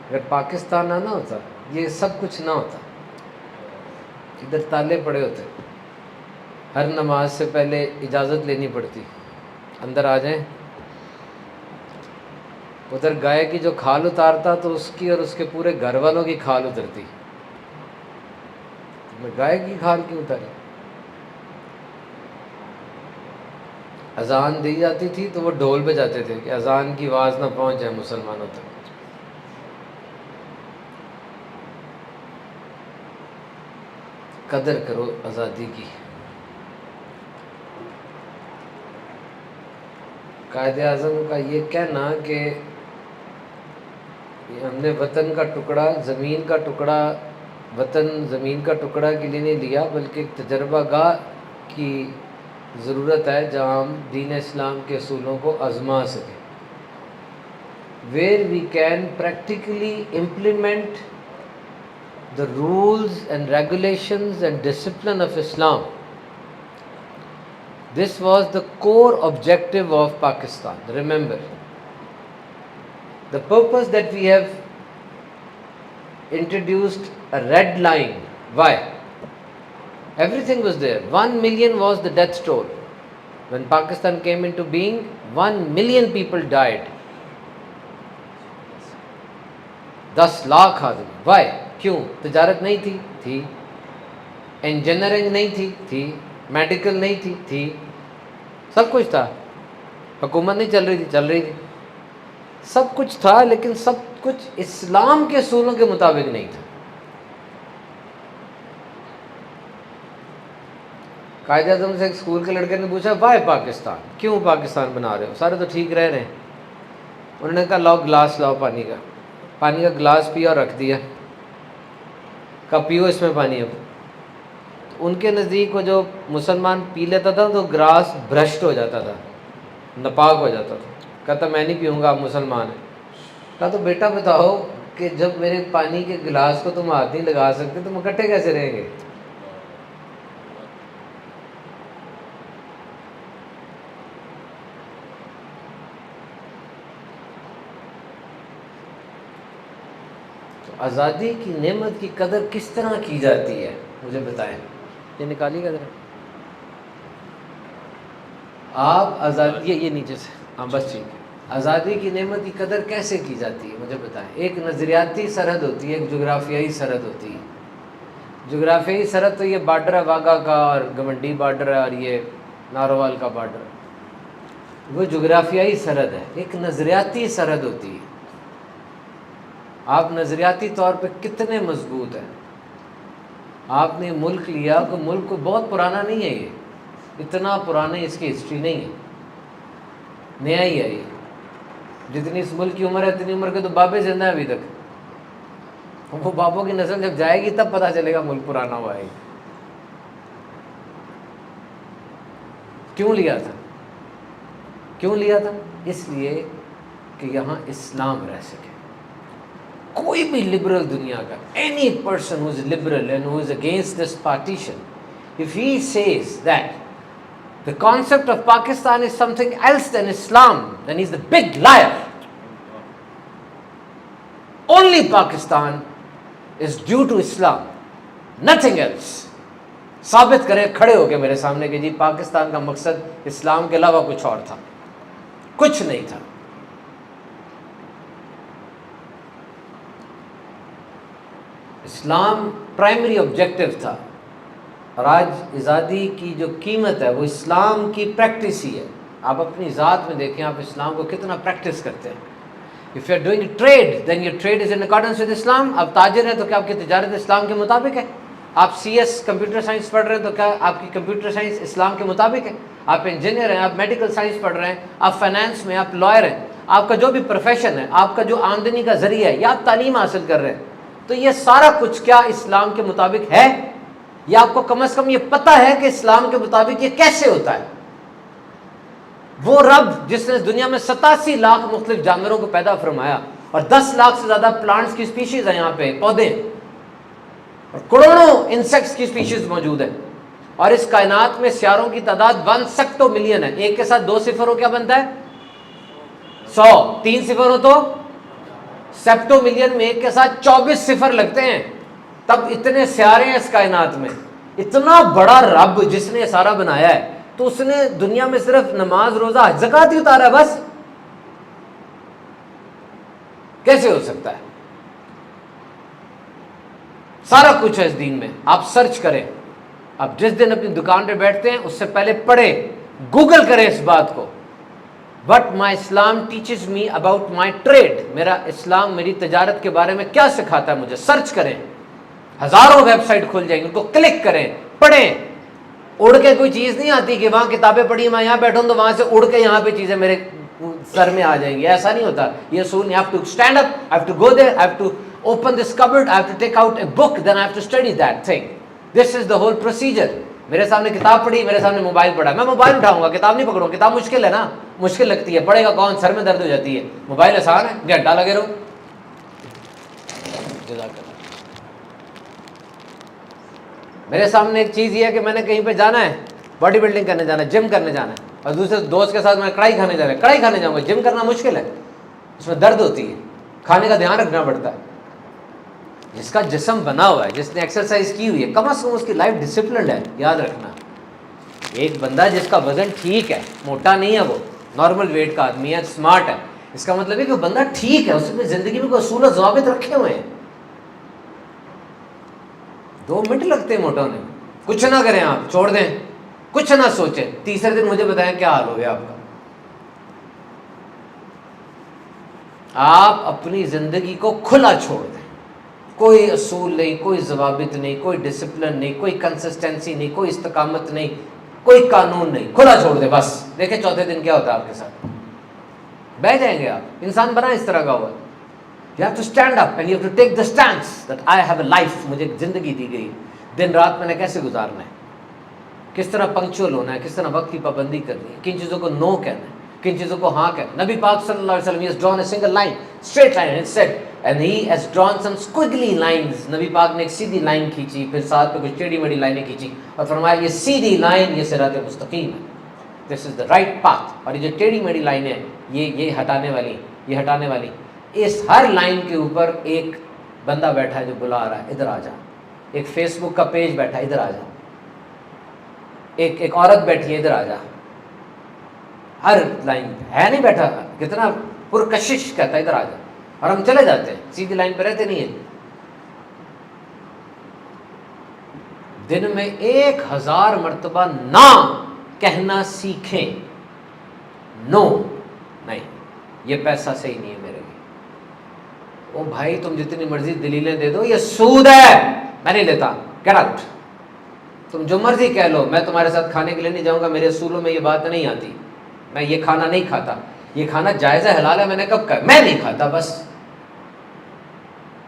اگر پاکستان نہ ہوتا یہ سب کچھ نہ ہوتا. ادھر تالے پڑے ہوتے, ہر نماز سے پہلے اجازت لینی پڑتی, اندر آ جائیں. ادھر گائے کی جو کھال اتارتا تو اس کی اور اس کے پورے گھر والوں کی کھال اترتی. میں گائے کی کھال کیوں اتاری؟ اذان دی جاتی تھی تو وہ ڈھول بجاتے تھے کہ اذان کی آواز نہ پہنچ جائے مسلمانوں تک. قدر کرو آزادی کی. قائد اعظم کا یہ کہنا کہ ہم نے وطن کا ٹکڑا, زمین کا ٹکڑا, وطن زمین کا ٹکڑا کے لیے نہیں لیا بلکہ ایک تجربہ گاہ کی ضرورت ہے جہاں ہم دین اسلام کے اصولوں کو آزما سکیں, where we can practically implement the rules and regulations and discipline of Islam. This was the core objective of Pakistan. Remember, the purpose that we have introduced a red line. Why? Everything was there. 1 million was the death toll. When Pakistan came into being, 1 million people died. 10 lakh آدمی. Why? کیوں؟ تجارت نہیں تھی, تھی. Engineering نہیں تھی, تھی. Medical نہیں تھی, تھی. سب کچھ تھا. حکومت نہیں چل رہی تھی, چل رہی تھی. سب کچھ تھا لیکن سب کچھ اسلام کے اصولوں کے مطابق نہیں تھا. قائد اعظم سے ایک اسکول کے لڑکے نے پوچھا وائی پاکستان, کیوں پاکستان بنا رہے ہو, سارے تو ٹھیک رہ رہے ہیں. انہوں نے کہا لاؤ گلاس لاؤ پانی کا. پانی کا گلاس پیا اور رکھ دیا, کہا پیو اس میں پانی. اب ان کے نزدیک وہ جو مسلمان پی لیتا تھا تو گلاس بھرشٹ ہو جاتا تھا, ناپاک ہو جاتا تھا. کہتا میں نہیں پیوں گا, آپ مسلمان ہیں. کہا تو بیٹا بتاؤ کہ جب میرے پانی کے گلاس کو تم ہاتھ نہیں لگا سکتے تم اکٹھے کیسے رہیں گے؟ آزادی کی نعمت کی قدر کس طرح کی جاتی ہے مجھے بتائیں. یہ نکالی قدر آپ آزادی, یہ نیچے سے, ہاں بس ٹھیک ہے. آزادی کی نعمت کی قدر کیسے کی جاتی ہے مجھے بتائیں. ایک نظریاتی سرحد ہوتی ہے, ایک جغرافیائی سرحد ہوتی ہے. جغرافیائی سرحد تو یہ بارڈر ہے واگا کا, اور گمنڈی بارڈر ہے, اور یہ ناروال کا بارڈر, وہ جغرافیائی سرحد ہے. ایک نظریاتی سرحد ہوتی ہے. آپ نظریاتی طور پہ کتنے مضبوط ہیں. آپ نے ملک لیا کہ ملک کو بہت پرانا نہیں ہے, یہ اتنا پرانا اس کی ہسٹری نہیں ہے, نیا ہی ہے. یہ جتنی اس ملک کی عمر ہے اتنی عمر کے تو بابے زندہ ہیں ابھی تک. وہ بابوں کی نسل جب جائے گی تب پتہ چلے گا ملک پرانا ہوا ہے. کیوں لیا تھا؟ کیوں لیا تھا؟ اس لیے کہ یہاں اسلام رہ سکے. کوئی بھی لبرل دنیا کا, any person who is liberal and who is against this partition, if he says that the concept of Pakistan is something else than Islam, then he's the big liar. Only Pakistan is due to Islam, nothing else. ثابت کرے کھڑے ہو کے میرے سامنے کہ جی پاکستان کا مقصد اسلام کے علاوہ کچھ اور تھا. کچھ نہیں تھا. اسلام پرائمری آبجیکٹیو تھا, اور آج آزادی کی جو قیمت ہے وہ اسلام کی پریکٹس ہی ہے. آپ اپنی ذات میں دیکھیں آپ اسلام کو کتنا پریکٹس کرتے ہیں. If you are doing trade, then your trade is in accordance with Islam. آپ تاجر ہیں تو کیا آپ کی تجارت اسلام کے مطابق ہے؟ آپ CS کمپیوٹر سائنس پڑھ رہے ہیں تو کیا آپ کی کمپیوٹر سائنس اسلام کے مطابق ہے؟ آپ انجینئر ہیں, آپ میڈیکل سائنس پڑھ رہے ہیں, آپ فائنانس میں, آپ لائر ہیں, آپ کا جو بھی پروفیشن ہے, آپ کا جو آمدنی کا ذریعہ ہے, یا آپ تعلیم حاصل کر رہے ہیں, تو یہ سارا کچھ کیا اسلام کے مطابق ہے؟ یا آپ کو کم از کم یہ پتہ ہے کہ اسلام کے مطابق یہ کیسے ہوتا ہے؟ وہ رب جس نے دنیا میں 87 لاکھ مختلف جانوروں کو پیدا فرمایا, اور 10 لاکھ سے زیادہ پلانٹس کی سپیشیز ہیں یہاں پہ, پودے, اور کروڑوں انسیکٹس کی سپیشیز موجود ہیں, اور اس کائنات میں سیاروں کی تعداد 1 سیکٹو ملین ہے. ایک کے ساتھ 2 صفر ہو کیا بنتا ہے؟ 100. 3 صفر ہو تو سیپٹو ملین میں ایک کے ساتھ 24 صفر لگتے ہیں، تب اتنے سیارے ہیں اس کائنات میں، اتنا بڑا رب جس نے سارا بنایا ہے، تو اس نے دنیا میں صرف نماز روزہ حج زکوٰۃ ہی اتارا ہے بس؟ کیسے ہو سکتا ہے؟ سارا کچھ ہے اس دین میں، آپ سرچ کریں، آپ جس دن اپنی دکان پہ بیٹھتے ہیں اس سے پہلے پڑھیں، گوگل کریں اس بات کو، what my Islam teaches me about my trade, میرا اسلام میری تجارت کے بارے میں کیا سکھاتا ہے مجھے، سرچ کریں، ہزاروں ویب سائٹ کھل جائیں گے، ان کو کلک کریں، پڑھیں۔ اڑ کے کوئی چیز نہیں آتی کہ وہاں کتابیں پڑھی میں یہاں بیٹھوں تو وہاں سے اڑ کے یہاں پہ چیزیں میرے سر میں آ جائیں گی، ایسا نہیں ہوتا۔ یہ اصول، I have to stand up, I have to go there, I have to open this cupboard, I have to take out a book, then I have to study that thing. This is the whole procedure. میرے سامنے کتاب پڑھی، میرے سامنے mobile پڑھا، میں mobile اٹھاؤں گا، کتاب نہیں پکڑوں گا، کتاب مشکل ہے نا، مشکل لگتی ہے، پڑھے گا کون، سر میں درد ہو جاتی ہے، موبائل آسان ہے، گھنٹہ لگے رہو۔ میرے سامنے ایک چیز یہ ہے کہ میں نے کہیں پہ جانا ہے، باڈی بلڈنگ کرنے جانا ہے، جم کرنے جانا ہے، اور دوسرے دوست کے ساتھ میں کڑھائی کھانے جانا ہے، کڑھائی کھانے جاؤں گا، جم کرنا مشکل ہے، اس میں درد ہوتی ہے، کھانے کا دھیان رکھنا پڑتا ہے۔ جس کا جسم بنا ہوا ہے، جس نے ایکسرسائز کی ہوئی ہے، کم از کم اس کی لائف ڈسپلنڈ ہے، یاد رکھنا۔ ایک بندہ جس کا وزن ٹھیک ہے، موٹا نہیں ہے، وہ نارمل ویٹ کا آدمی ہے، اسمارٹ ہے، اس کا مطلب ہے کہ وہ بندہ ٹھیک ہے، اس نے زندگی میں کوئی اصول و ضوابط رکھے ہوئے ہیں۔ 2 منٹ لگتے ہیں موٹا ہونے میں، کچھ نہ کریں آپ، چھوڑ دیں، کچھ نہ سوچیں، تیسرے دن مجھے بتائیں کیا حال ہو گیا آپ کا۔ آپ اپنی زندگی کو کھلا چھوڑ دیں، کوئی اصول نہیں، کوئی ضوابط نہیں، کوئی ڈسپلن نہیں، کوئی کنسسٹنسی نہیں، کوئی استقامت نہیں، کوئی قانون نہیں، کھلا چھوڑ دیں بس، دیکھیں چوتھے دن کیا ہوتا ہے آپ کے ساتھ، بہ جائیں گے آپ۔ انسان بنا اس طرح کا ہوا، you have to stand up and you have to take the stance that I have a life، مجھے ایک زندگی دی گئی، دن رات میں نے کیسے گزارنا ہے، کس طرح پنکچوئل ہونا ہے، کس طرح وقت کی پابندی کرنی ہے، کن چیزوں کو نو کہنا ہے، کن چیزوں کو ہاں کہنا۔ نبی پاک صلی اللہ علیہ وسلم he has drawn a single line, straight line, and said, and he has drawn some squiggly lines، نبی پاک نے ایک سیدھی لائن کھینچی، پھر ساتھ پہ کچھ ٹیڑھی میڑھی لائنیں کھینچی، اور فرمایا یہ سیدھی لائن یہ صراط مستقیم ہے، دس از دا رائٹ پاتھ، اور یہ جو ٹیڑھی میڑھی لائنیں یہ ہٹانے والی، یہ ہٹانے والی۔ اس ہر لائن کے اوپر ایک بندہ بیٹھا ہے جو بلا رہا ہے، ادھر آ جا، ایک فیس بک کا پیج بیٹھا ہے، ادھر آ جا، ایک عورت بیٹھی ہے، ادھر آ جا، ہر لائن ہے نہیں بیٹھا، کتنا پرکشش کہتا ہے ادھر آ جا، اور ہم چلے جاتے ہیں، سیدھی لائن پہ رہتے نہیں ہیں۔ دن میں 1000 مرتبہ نہ کہنا سیکھیں، نو نہیں، یہ پیسہ صحیح نہیں ہے میرے لیے، او بھائی تم جتنی مرضی دلیلیں دے دو، یہ سود ہے، میں نہیں لیتا، گیٹ آؤٹ، تم جو مرضی کہہ لو، میں تمہارے ساتھ کھانے کے لیے نہیں جاؤں گا، میرے اصولوں میں یہ بات نہیں آتی، میں یہ کھانا نہیں کھاتا، یہ کھانا جائز ہے حلال ہے، میں نے کب کہا، میں نہیں کھاتا بس۔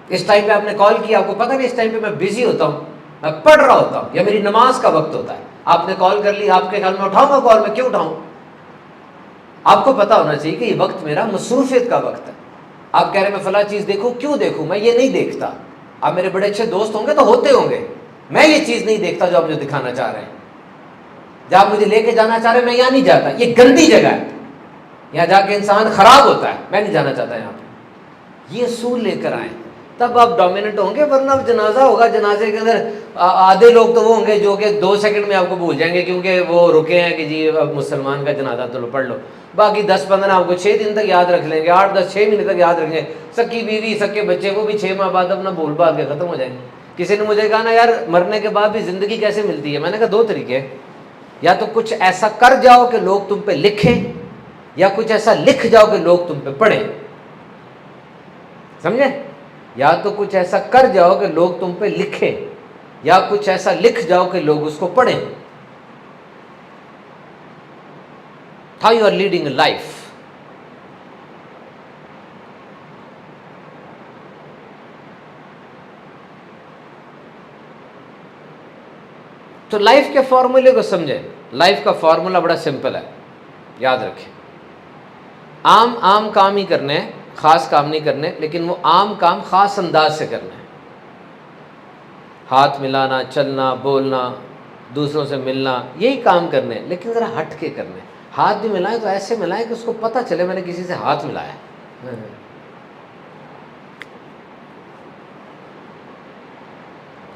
اس ٹائم پہ آپ نے کال کیا، آپ کو پتہ نہیں اس ٹائم پہ میں بزی ہوتا ہوں، میں پڑھ رہا ہوتا ہوں، یا میری نماز کا وقت ہوتا ہے، آپ نے کال کر لی، آپ کے خیال میں اٹھاؤں گا کال، میں کیوں اٹھاؤں؟ آپ کو پتہ ہونا چاہیے کہ یہ وقت میرا مصروفیت کا وقت ہے۔ آپ کہہ رہے ہیں میں فلاں چیز دیکھوں، کیوں دیکھوں؟ میں یہ نہیں دیکھتا، آپ میرے بڑے اچھے دوست ہوں گے تو ہوتے ہوں گے، میں یہ چیز نہیں دیکھتا جو آپ مجھے دکھانا چاہ رہے ہیں، جہاں مجھے لے کے جانا چاہ رہے ہیں میں یہاں نہیں جاتا، یہ گندی جگہ ہے، یہاں جا کے انسان خراب ہوتا ہے، میں نہیں جانا چاہتا یہاں پہ۔ یہ اصول لے کر آئیں، تب آپ ڈومیننٹ ہوں گے، ورنہ جنازہ ہوگا، جنازے کے اندر آدھے لوگ تو وہ ہوں گے جو کہ 2 سیکنڈ میں آپ کو بھول جائیں گے، کیونکہ وہ رکے ہیں کہ جی اب مسلمان کا جنازہ تو پڑھ لو، باقی 10-15 آپ کو 6 دن تک یاد رکھ لیں گے، 8-10-6 مہینے تک یاد رکھیں گے، سکی بیوی سکے بچے وہ بھی 6 ماہ بعد اپنا بھول بھال کے ختم ہو جائیں گے۔ کسی نے مجھے کہا نا یار مرنے کے بعد بھی زندگی کیسے ملتی ہے، میں نے کہا 2 طریقے، یا تو کچھ ایسا کر جاؤ کہ لوگ تم پہ لکھیں، یا کچھ ایسا لکھ جاؤ کہ لوگ تم پہ پڑھیں، سمجھے؟ یا تو کچھ ایسا کر جاؤ کہ لوگ تم پہ لکھیں، یا کچھ ایسا لکھ جاؤ کہ لوگ اس کو پڑھیں۔ How you are leading a life. تو لائف کے فارمولے کو سمجھیں، لائف کا فارمولا بڑا سمپل ہے، یاد رکھیں، عام کام ہی کرنے ہیں، خاص کام نہیں کرنے، لیکن وہ عام کام خاص انداز سے کرنے ہیں، ہاتھ ملانا، چلنا، بولنا، دوسروں سے ملنا، یہی کام کرنے ہیں، لیکن ذرا ہٹ کے کرنے ہیں۔ ہاتھ بھی ملائیں تو ایسے ملائیں کہ اس کو پتہ چلے میں نے کسی سے ہاتھ ملایا،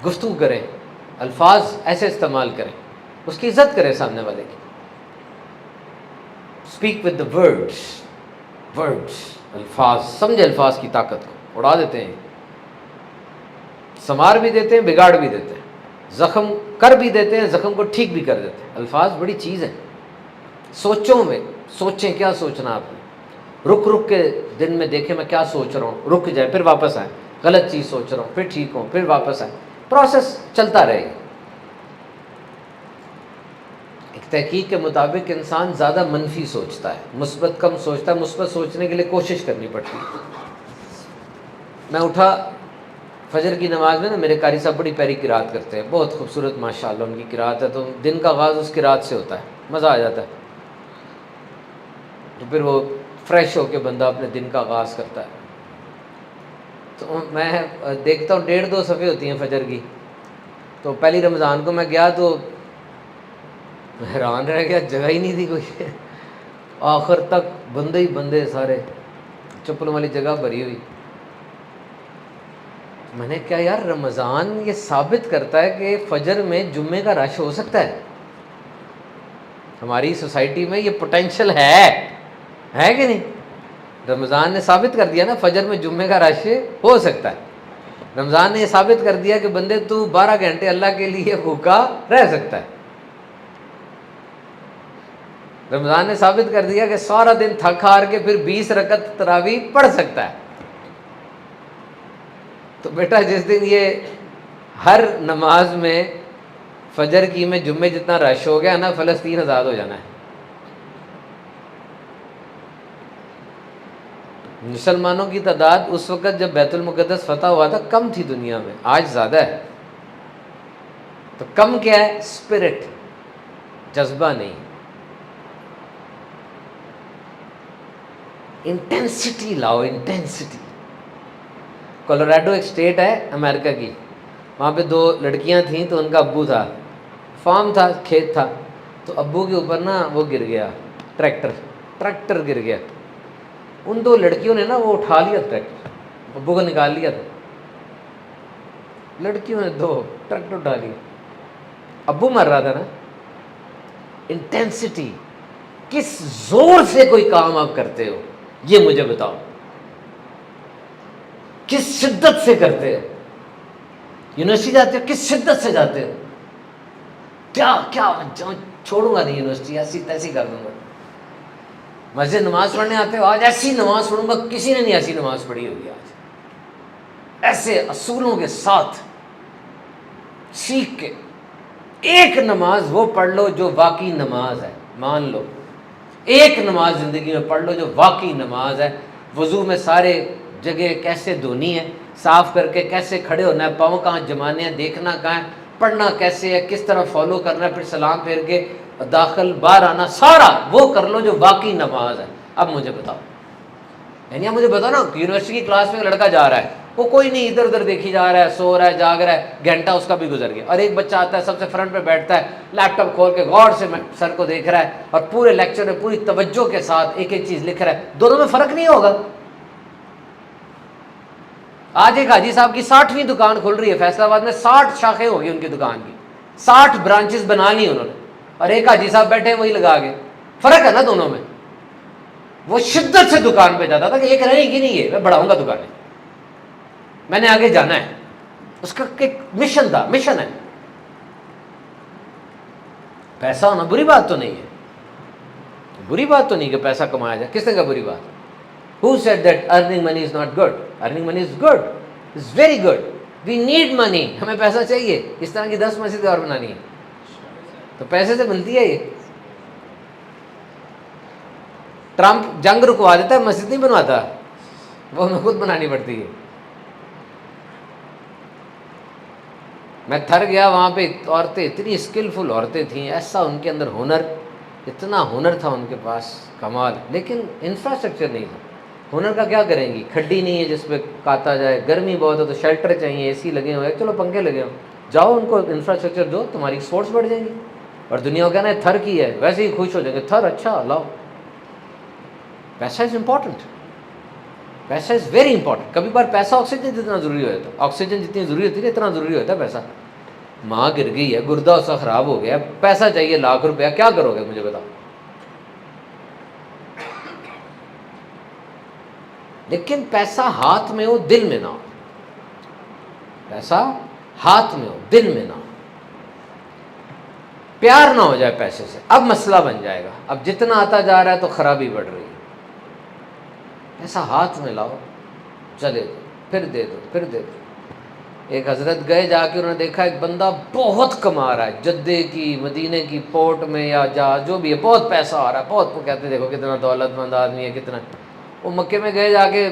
گفتگو کریں، الفاظ ایسے استعمال کریں، اس کی عزت کریں سامنے والے کی. اسپیک ود دا ورڈس، الفاظ، سمجھے الفاظ کی طاقت کو. اڑا دیتے ہیں، سنوار بھی دیتے ہیں، بگاڑ بھی دیتے ہیں، زخم کر بھی دیتے ہیں، زخم کو ٹھیک بھی کر دیتے ہیں. الفاظ بڑی چیز ہے. سوچوں میں سوچیں کیا سوچنا آپ نے. رک کے دن میں دیکھیں میں کیا سوچ رہا ہوں، رک جائے پھر واپس آئیں. غلط چیز سوچ رہا ہوں پھر ٹھیک ہوں، پھر واپس آئیں. پروسیس چلتا رہے گا. ایک تحقیق کے مطابق انسان زیادہ منفی سوچتا ہے، مثبت کم سوچتا ہے. مثبت سوچنے کے لیے کوشش کرنی پڑتی ہے. میں اٹھا فجر کی نماز میں نا، میرے قاری صاحب بڑی پیاری قرات کرتے ہیں، بہت خوبصورت ماشاءاللہ ان کی قرات ہے. تو دن کا آغاز اس قرات سے ہوتا ہے، مزہ آ جاتا ہے. تو پھر وہ فریش ہو کے بندہ اپنے دن کا آغاز کرتا ہے. تو میں دیکھتا ہوں 1.5-2 صفحے ہوتی ہیں فجر کی. تو پہلی رمضان کو میں گیا تو حیران رہ گیا، جگہ ہی نہیں تھی کوئی. آخر تک بندے ہی بندے، سارے چپل والی جگہ بھری ہوئی. میں نے کہا یار رمضان یہ ثابت کرتا ہے کہ فجر میں جمعے کا رش ہو سکتا ہے. ہماری سوسائٹی میں یہ پوٹینشل ہے کہ نہیں؟ رمضان نے ثابت کر دیا نا، فجر میں جمعے کا رش ہو سکتا ہے. رمضان نے یہ ثابت کر دیا کہ بندے تو 12 گھنٹے اللہ کے لیے بھوکا رہ سکتا ہے. رمضان نے ثابت کر دیا کہ سارا دن تھک ہار کے پھر 20 رکعت تراویح پڑھ سکتا ہے. تو بیٹا جس دن یہ ہر نماز میں فجر کی میں جمعے جتنا رش ہو گیا نا، فلسطین آزاد ہو جانا ہے. مسلمانوں کی تعداد اس وقت جب بیت المقدس فتح ہوا تھا کم تھی دنیا میں، آج زیادہ ہے. تو کم کیا ہے؟ اسپرٹ، جذبہ نہیں، انٹینسٹی لاؤ. انٹینسٹی. کولوراڈو ایک اسٹیٹ ہے امریکہ کی، وہاں پہ 2 لڑکیاں تھیں. تو ان کا ابو تھا، فارم تھا، کھیت تھا. تو ابو کے اوپر نا وہ گر گیا، ٹریکٹر گر گیا. ان 2 لڑکیوں نے نا وہ اٹھا لیا ٹریکٹر، ابو کو نکال لیا تھا. لڑکیوں نے 2 ٹریکٹر اٹھا لیا. ابو مر رہا تھا نا. انٹینسٹی، کس زور سے کوئی کام آپ کرتے ہو یہ مجھے بتاؤ، کس شدت سے کرتے ہو. یونیورسٹی جاتے ہو کس شدت سے جاتے ہو. کیا چھوڑوں گا نہیں یونیورسٹی، ایسی تیسی کر دوں گا. مسجد نماز پڑھنے آتے ہو، آج ایسی نماز پڑھوں گا، کسی نے نہیں ایسی نماز پڑھی ہوگی. آج ایسے اصولوں کے ساتھ سیکھ کے ایک نماز وہ پڑھ لو جو واقعی نماز ہے. مان لو ایک نماز زندگی میں پڑھ لو جو واقعی نماز ہے. وضو میں سارے جگہ کیسے دھونی ہے، صاف کر کے کیسے کھڑے ہونا ہے، پاؤں کہاں جمانے ہیں، دیکھنا کہاں ہے، پڑھنا کیسے ہے، کس طرح فالو کرنا ہے، پھر سلام پھیر کے داخل باہر آنا، سارا وہ کر لو جو واقعی نماز ہے. اب مجھے بتاؤ، یعنی مجھے بتاؤ نا، یونیورسٹی کی کلاس میں ایک لڑکا جا رہا ہے، وہ کوئی نہیں، ادھر ادھر دیکھی جا رہا ہے، سو رہا ہے، جاگ رہا ہے، گھنٹہ اس کا بھی گزر گیا. اور ایک بچہ آتا ہے سب سے فرنٹ پہ بیٹھتا ہے، لیپ ٹاپ کھول کے غور سے سر کو دیکھ رہا ہے اور پورے لیکچر میں پوری توجہ کے ساتھ ایک ایک چیز لکھ رہا ہے. دونوں میں فرق نہیں ہوگا. آج ایک حاجی صاحب کی 60ویں دکان کھل رہی ہے فیصل آباد میں، 60 شاخیں ہوگی ان کی دکان کی، 60 برانچز بنا لی انہوں نے، اور ایک حاجی صاحب بیٹھے وہی لگا کے. فرق ہے نا دونوں میں. وہ شدت سے دکان پہ جاتا تھا کہ ایک رہے گی نہیں، ہے میں بڑھاؤں گا دکانیں، میں نے آگے جانا ہے. اس کا ایک مشن تھا، مشن ہے. پیسہ ہونا بری بات تو نہیں ہے، بری بات تو نہیں کہ پیسہ کمایا جائے. کس نے کہا بری بات؟ Who said that earning money is not good? Earning money is good. It's very good. We need money. ہمیں پیسہ چاہیے. اس طرح کی 10 مسجدیں اور بنانی ہے تو پیسے سے بنتی ہے. یہ ٹرمپ جنگ رکوا دیتا ہے، مسجد نہیں بنواتا، وہ ہمیں خود بنانی پڑتی ہے. میں تھر گیا وہاں پہ. عورتیں اتنی اسکلفل عورتیں تھیں، ایسا ان کے اندر ہنر، اتنا ہنر تھا ان کے پاس، کمال. لیکن انفراسٹرکچر نہیں تھا. ہنر کا کیا کریں گی؟ کھڈی نہیں ہے جس پہ کاتا جائے، گرمی بہت ہے تو شیلٹر چاہیے، اے سی لگے ہوئے، چلو پنکھے لگے ہو، جاؤ ان کو انفراسٹرکچر دو، تمہاری ایکسپورٹس بڑھ جائیں گی. اور دنیا کو کہنا ہے تھر کی ہے، ویسے ہی خوش ہو جائیں گے. تھر اچھا لاؤ. پیسہ از امپورٹنٹ. پیسہ از ویری امپورٹنٹ. کبھی بار پیسہ آکسیجن جتنا ضروری ہوتا ہے, آکسیجن جتنی ضروری ہوتی ہے اتنا ضروری ہوتا ہے پیسہ. ماں گر گئی ہے, گردہ اس کا خراب ہو گیا, پیسہ چاہیے لاکھ روپیہ, کیا کرو گے مجھے بتاؤ. لیکن پیسہ ہاتھ میں ہو دل میں نہ ہو, پیسہ ہاتھ میں ہو دل میں نہ ہو, پیار نہ ہو جائے پیسے سے, اب مسئلہ بن جائے گا. اب جتنا آتا جا رہا ہے تو خرابی بڑھ رہی ہے. پیسہ ہاتھ میں لاؤ, چلے دو, پھر دے دو, پھر دے دو. ایک حضرت گئے, جا کے انہوں نے دیکھا ایک بندہ بہت کما رہا ہے, جدے کی مدینے کی پورٹ میں یا جہاز جو بھی ہے, بہت پیسہ آ رہا ہے, بہت. وہ کہتے ہیں دیکھو کتنا دولت مند آدمی ہے کتنا. وہ مکے میں گئے, جا کے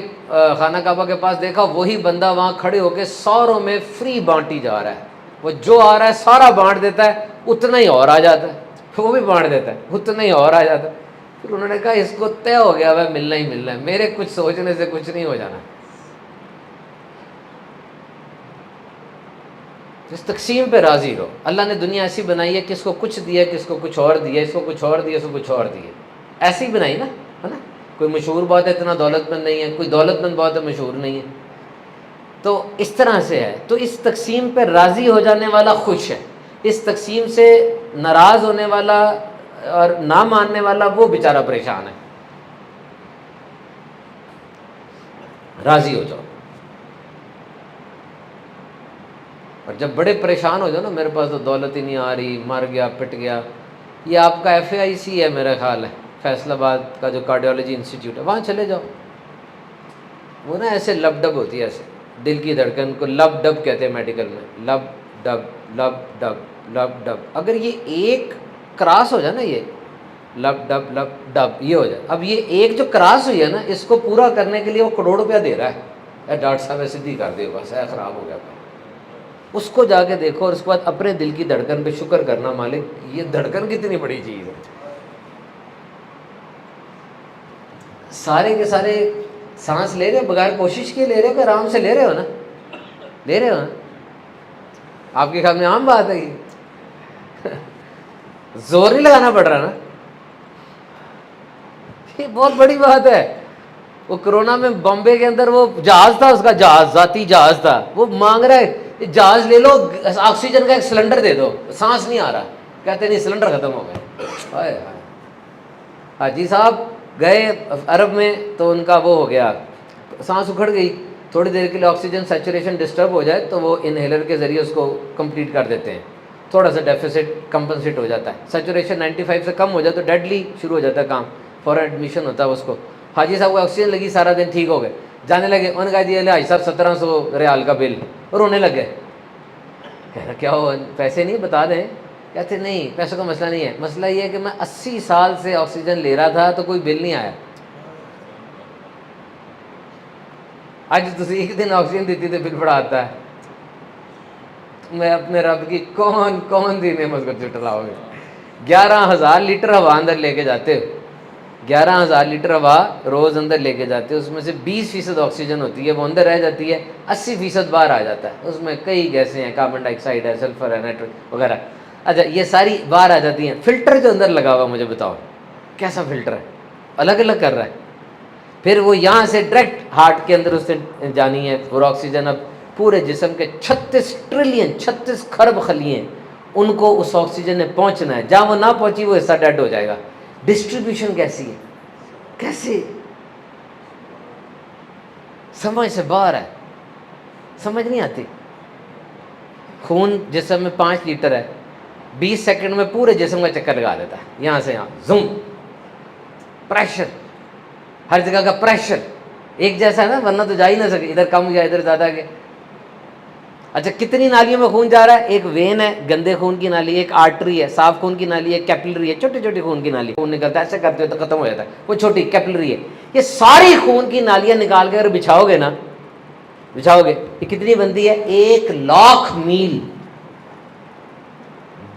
خانہ کعبہ کے پاس دیکھا وہی بندہ وہاں کھڑے ہو کے سوروں میں فری بانٹی جا رہا ہے. وہ جو آ رہا ہے سارا بانٹ دیتا ہے, اتنا ہی اور آ جاتا ہے, وہ بھی بانٹ دیتا ہے, اتنا ہی اور آ جاتا ہے. پھر انہوں نے کہا اس کو طے ہو گیا ہے ملنا ہی ملنا ہے, میرے کچھ سوچنے سے کچھ نہیں ہو جانا. اس تقسیم پہ راضی رہو. اللہ نے دنیا ایسی بنائی ہے کہ اس کو کچھ دیا, کس کو کچھ اور دیا, اس کو کچھ اور دیا, اس کو کچھ اور دیا. ایسی بنائی نا, ہے نا. کوئی مشہور بہت ہے اتنا دولت مند نہیں ہے, کوئی دولت مند بہت ہے مشہور نہیں ہے. تو اس طرح سے ہے. تو اس تقسیم پہ راضی ہو جانے والا خوش ہے, اس تقسیم سے ناراض ہونے والا اور نہ ماننے والا وہ بیچارہ پریشان ہے. راضی ہو جاؤ. اور جب بڑے پریشان ہو جاؤ نا, میرے پاس تو دولت ہی نہیں آ رہی, مر گیا پٹ گیا. یہ آپ کا FAIC ہے میرا خیال ہے, فیصل آباد کا جو کارڈیولوجی انسٹیٹیوٹ ہے, وہاں چلے جاؤ. وہ نا ایسے لب ڈب ہوتی ہے, ایسے دل کی دھڑکن کو لب ڈب کہتے ہیں میڈیکل میں, لب ڈب لب ڈب لب ڈب. اگر یہ ایک کراس ہو جائے نا, یہ لب ڈب لب ڈب یہ ہو جائے. اب یہ ایک جو کراس ہوئی ہے نا, اس کو پورا کرنے کے لیے وہ کروڑ روپیہ دے رہا ہے. ڈاکٹر صاحب ایسے سیدھی کر دے, بس ہے خراب ہو گیا. اس کو جا کے دیکھو, اور اس کے بعد اپنے دل کی دھڑکن پہ شکر کرنا, مالک یہ دھڑکن کتنی بڑی چیز ہے. سارے کے سارے سانس لے رہے ہو بغیر کوشش کیے لے رہے ہو کہ آرام سے لے رہے ہو نا, لے رہے ہو نا. آپ کے خیال میں عام بات ہے یہ, زور نہیں لگانا پڑ رہا نا, یہ بہت بڑی بات ہے. وہ کرونا میں بامبے کے اندر وہ جہاز تھا, اس کا جہاز ذاتی جہاز تھا, وہ مانگ رہا ہے جہاز لے لو, آکسیجن کا ایک سلنڈر دے دو, سانس نہیں آ رہا. کہتے نہیں سلنڈر ختم ہو گئے. حاجی صاحب گئے عرب میں تو ان کا وہ ہو گیا, سانس اکھڑ گئی. تھوڑی دیر کے لیے آکسیجن سیچوریشن ڈسٹرب ہو جائے تو وہ انہیلر کے ذریعے اس کو کمپلیٹ کر دیتے ہیں, تھوڑا سا ڈیفیسٹ کمپنسیٹ ہو جاتا ہے. سیچوریشن 95 سے کم ہو جائے تو ڈیڈلی شروع ہو جاتا ہے کام, فوراً ایڈمیشن ہوتا ہے اس کو. حاجی صاحب کو آکسیجن لگی, سارا دن ٹھیک ہو گئے, جانے لگے. انہوں نے کہا جی حاجی صاحب 1700 ریال کا بل, اور رونے لگ گئے. کہہ رہا کیا ہو, پیسے نہیں بتا دیں. کہتے نہیں پیسوں کا مسئلہ نہیں ہے, مسئلہ یہ ہے کہ میں 80 سال سے آکسیجن لے رہا تھا تو کوئی بل نہیں آیا. اج تسی ایک دن آکسیجن دیتی تو بل بڑا آتا ہے. میں اپنے رب کی کون کون سی نعمت کو جھٹلاؤ گے. 11,000 لیٹر ہوا اندر لے کے جاتے ہو, 11,000 لیٹر ہوا روز اندر لے کے جاتے ہو, اس میں سے 20% آکسیجن ہوتی ہے, وہ اندر رہ جاتی ہے, 80% باہر آ جاتا ہے. اس میں کئی گیسیں ہیں, کاربن ڈائی آکسائڈ ہے, سلفر ہے, نائٹروجن وغیرہ. اچھا یہ ساری باہر آ جاتی ہیں. فلٹر جو اندر لگا ہوا مجھے بتاؤ کیسا فلٹر ہے, الگ الگ کر رہا ہے. پھر وہ یہاں سے ڈائریکٹ ہارٹ کے اندر اس سے جانی ہے اور آکسیجن. اب پورے جسم کے 36 کھرب خلیے ہیں, ان کو اس آکسیجن نے پہنچنا ہے. جہاں وہ نہ پہنچی وہ حصہ ڈیڈ ہو جائے گا. ڈسٹریبیوشن کیسی ہے, کیسے سمجھ سے باہر ہے, سمجھ نہیں آتی. خون جسم میں 5 لیٹر ہے, 20 سیکنڈ میں پورے جسم کا چکر لگا دیتا ہے, یہاں سے یہاں زوم. پریشر, ہر جگہ کا پریشر ایک جیسا ہے نا, ورنہ تو جا ہی نہ سکے, ادھر کم یا ادھر زیادہ کے. اچھا کتنی نالیوں میں خون جا رہا ہے, ایک وین ہے گندے خون کی نالی, ایک آرٹری ہے صاف خون کی نالی, ایک کیپلری ہے چھوٹی چھوٹی خون کی نالی, خون نکلتا ہے ایسے کرتے ہوئے تو ختم ہو جاتا ہے, وہ چھوٹی کیپلری ہے. یہ ساری خون کی نالیاں نکال کے اگر بچھاؤ گے نا, بچھاؤ گے, یہ کتنی بنتی ہے, 1,00,000 میل.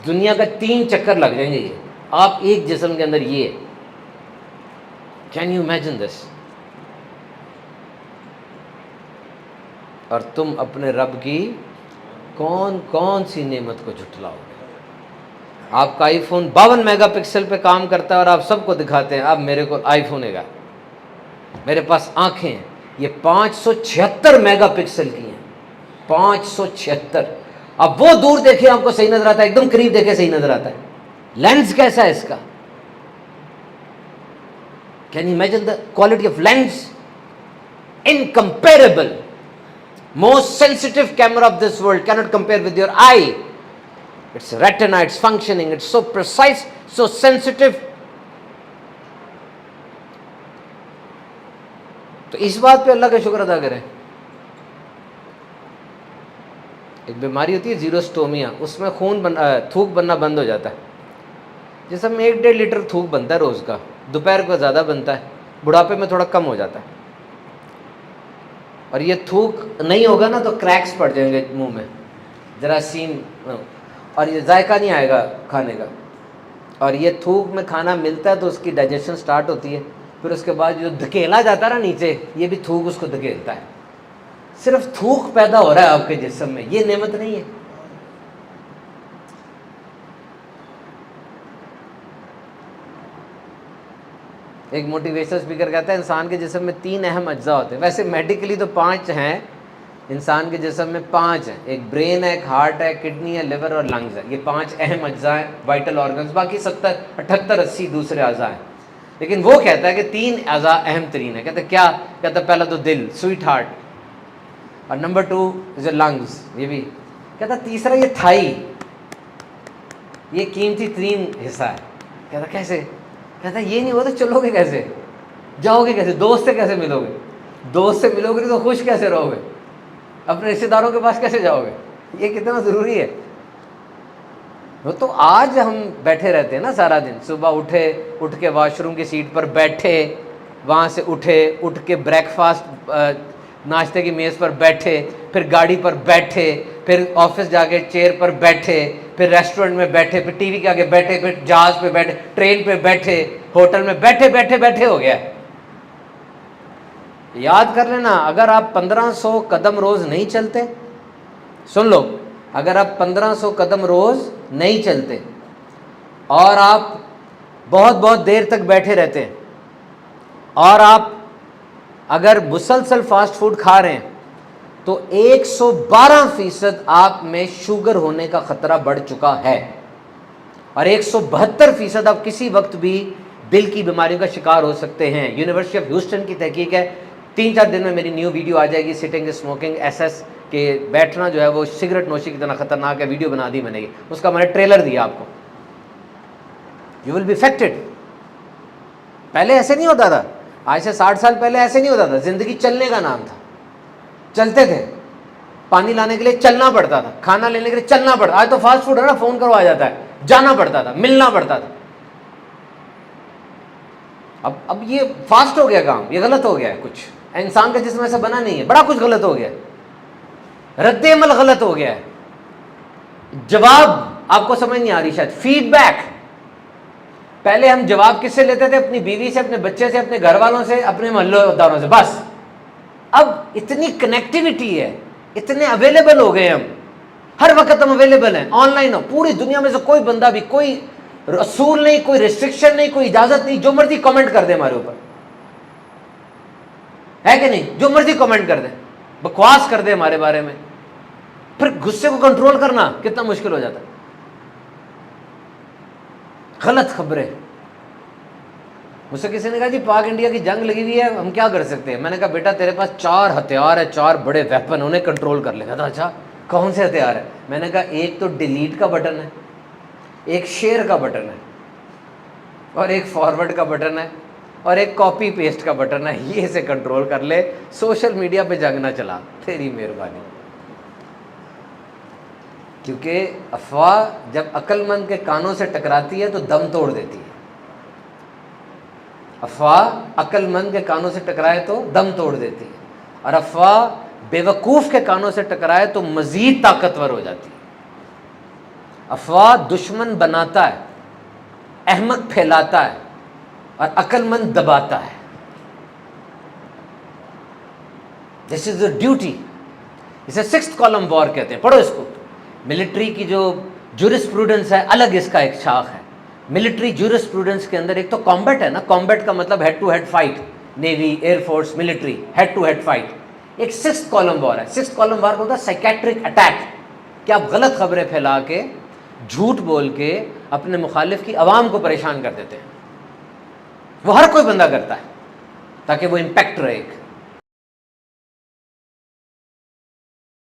دنیا کا 3 چکر لگ جائیں گے یہ آپ ایک جسم کے اندر. یہ کین یو امیجن دس. اور تم اپنے رب کی کون کون سی نعمت کو جھٹلاؤ گے. آپ کا آئی فون 52 میگا پکسل پہ کام کرتا ہے اور آپ سب کو دکھاتے ہیں اب میرے کو آئی فون ہے گا, میرے پاس آنکھیں ہیں, یہ 576 میگا پکسل کی ہیں، 576۔ اب وہ دور دیکھیں آپ کو صحیح نظر آتا ہے، ایک دم قریب دیکھیں صحیح نظر آتا ہے۔ لینس کیسا ہے اس کا؟ Can you imagine the quality of lens? incomparable, most sensitive camera of this world, cannot compare with your eye. It's retina, it's functioning, it's so precise, so sensitive. تو اس بات پہ اللہ کا شکر ادا کریں۔ ایک بیماری ہوتی ہے زیروسٹومیا، اس میں تھوک بننا بند ہو جاتا ہے، جسم میں 1-1.5 لیٹر تھوک بنتا ہے روز کا، دوپہر کو زیادہ بنتا ہے، بڑھاپے میں تھوڑا کم ہو جاتا ہے۔ اور یہ تھوک نہیں ہوگا نا تو کریکس پڑ جائیں گے منہ میں، جراثیم، اور یہ ذائقہ نہیں آئے گا کھانے کا۔ اور یہ تھوک میں کھانا ملتا ہے تو اس کی ڈائجیشن سٹارٹ ہوتی ہے، پھر اس کے بعد جو دھکیلا جاتا ہے نا نیچے، یہ بھی تھوک اس کو دھکیلتا ہے۔ صرف تھوک پیدا ہو رہا ہے آپ کے جسم میں، یہ نعمت نہیں ہے؟ ایک موٹیویشنل اسپیکر کہتا ہے انسان کے جسم میں 3 اہم اجزاء ہوتے ہیں، ویسے میڈیکلی تو 5 ہیں، انسان کے جسم میں 5 ہیں، ایک برین ہے، ایک ہارٹ ہے، کڈنی ہے، لیور اور لنگز ہے، یہ 5 اہم اجزاء ہیں، وائٹل آرگنز، باقی 70 78 80 دوسرے اعضاء ہیں۔ لیکن وہ کہتا ہے کہ 3 اعضاء اہم ترین ہیں۔ کہتا ہے کیا؟ کہتا ہے پہلا تو دل، سویٹ ہارٹ، اور نمبر 2 از لنگز، یہ بھی کہتا ہے تیسرا یہ تھائی، یہ قیمتی ترین حصہ ہے۔ کہتا کیسے؟ کہتا ہے یہ نہیں ہوا تو چلو گے کیسے، جاؤ گے کیسے، دوست سے کیسے ملو گے، دوست سے ملو گے تو خوش کیسے رہو گے، اپنے رشتے داروں کے پاس کیسے جاؤ گے، یہ کتنا ضروری ہے۔ وہ تو آج ہم بیٹھے رہتے ہیں نا سارا دن، صبح اٹھ کے واش روم کی سیٹ پر بیٹھے، وہاں سے اٹھ کے بریک فاسٹ ناشتے کی میز پر بیٹھے، پھر گاڑی پر بیٹھے، پھر آفس جا کے چیئر پر بیٹھے، پھر ریسٹورنٹ میں بیٹھے، پھر ٹی وی کے آگے بیٹھے، پھر جہاز پہ بیٹھے، ٹرین پہ بیٹھے، ہوٹل میں بیٹھے ہو گیا۔ یاد کر لینا، اگر آپ 1500 قدم روز نہیں چلتے، سن لو، اگر آپ 1500 قدم روز نہیں چلتے اور آپ بہت دیر تک بیٹھے رہتے ہیں، اور آپ اگر مسلسل فاسٹ فوڈ کھا رہے ہیں، تو 112% آپ میں شوگر ہونے کا خطرہ بڑھ چکا ہے، اور 172% آپ کسی وقت بھی دل کی بیماریوں کا شکار ہو سکتے ہیں۔ یونیورسٹی آف ہیوسٹن کی تحقیق ہے، 3-4 دن میں میری نیو ویڈیو آ جائے گی، سٹنگ اسموکنگ ایسس، کہ بیٹھنا جو ہے وہ سگریٹ نوشی کی طرح خطرناک ہے، ویڈیو بنا دی میں نے، اس کا میں نے ٹریلر دیا آپ کو۔ You will be affected. پہلے ایسے نہیں ہوتا تھا، آج سے 60 سال پہلے ایسے نہیں ہوتا تھا، زندگی چلنے کا نام تھا، چلتے تھے، پانی لانے کے لیے چلنا پڑتا تھا، کھانا لینے کے لیے چلنا پڑتا، آج تو فاسٹ فوڈ ہے نا، فون کرو آ جاتا ہے، جانا پڑتا تھا، ملنا پڑتا تھا۔ اب یہ فاسٹ ہو گیا کام، یہ غلط ہو گیا ہے کچھ، انسان کا جسم ایسا بنا نہیں ہے، بڑا کچھ غلط ہو گیا ہے، رد عمل غلط ہو گیا ہے، جواب آپ کو سمجھ نہیں آ رہی شاید، فیڈ بیک۔ پہلے ہم جواب کس سے لیتے تھے؟ اپنی بیوی سے، اپنے بچے سے، اپنے گھر والوں سے، اپنے محلے داروں سے، بس۔ اب اتنی کنیکٹیوٹی ہے، اتنے اویلیبل ہو گئے ہم، ہر وقت ہم اویلیبل ہیں، آن لائن ہو، پوری دنیا میں سے کوئی بندہ بھی، کوئی رسول نہیں، کوئی ریسٹرکشن نہیں، کوئی اجازت نہیں، جو مرضی کمنٹ کر دے ہمارے اوپر، ہے کہ نہیں؟ جو مرضی کمنٹ کر دے، بکواس کر دے ہمارے بارے میں، پھر غصے کو کنٹرول کرنا کتنا مشکل ہو جاتا ہے۔ غلط خبریں، مجھ سے کسی نے کہا جی پاک انڈیا کی جنگ لگی ہوئی ہے، ہم کیا کر سکتے ہیں؟ میں نے کہا بیٹا تیرے پاس 4 ہتھیار ہے، 4 بڑے ویپن، انہیں کنٹرول کر لے گا۔ اچھا کون سے ہتھیار ہے؟ میں نے کہا ایک تو ڈیلیٹ کا بٹن ہے، ایک شیئر کا بٹن ہے، اور ایک فارورڈ کا بٹن ہے، اور ایک کاپی پیسٹ کا بٹن ہے، یہ سے کنٹرول کر لے، سوشل میڈیا پہ جنگ نہ چلا، تیری مہربانی۔ کیونکہ افواہ جب عقل مند کے کانوں سے ٹکراتی ہے تو دم توڑ دیتی ہے، افواہ عقل مند کے کانوں سے ٹکرائے تو دم توڑ دیتی ہے، اور افواہ بے وقوف کے کانوں سے ٹکرائے تو مزید طاقتور ہو جاتی ہے۔ افواہ دشمن بناتا ہے، احمق پھیلاتا ہے، اور عقل مند دباتا ہے۔ دس از اے ڈیوٹی، اسے 6th کالم وار کہتے ہیں، پڑھو اس کو۔ ملٹری کی جو جورسپروڈنس ہے، الگ اس کا ایک شاخ ہے۔ ملٹری جورسپروڈنس کے اندر ایک تو کامبیٹ ہے نا، کامبیٹ کا مطلب head to head fight, navy, air force, military, head to head fight. ایک سکس کالم وار ہے. سکس کالم وار کو ہوتا ہے سائکیٹرک اٹیک، کہ آپ غلط خبریں پھیلا کے، جھوٹ بول کے اپنے مخالف کی عوام کو پریشان کر دیتے ہیں. وہ ہر کوئی بندہ کرتا ہے تاکہ وہ امپیکٹ رہے.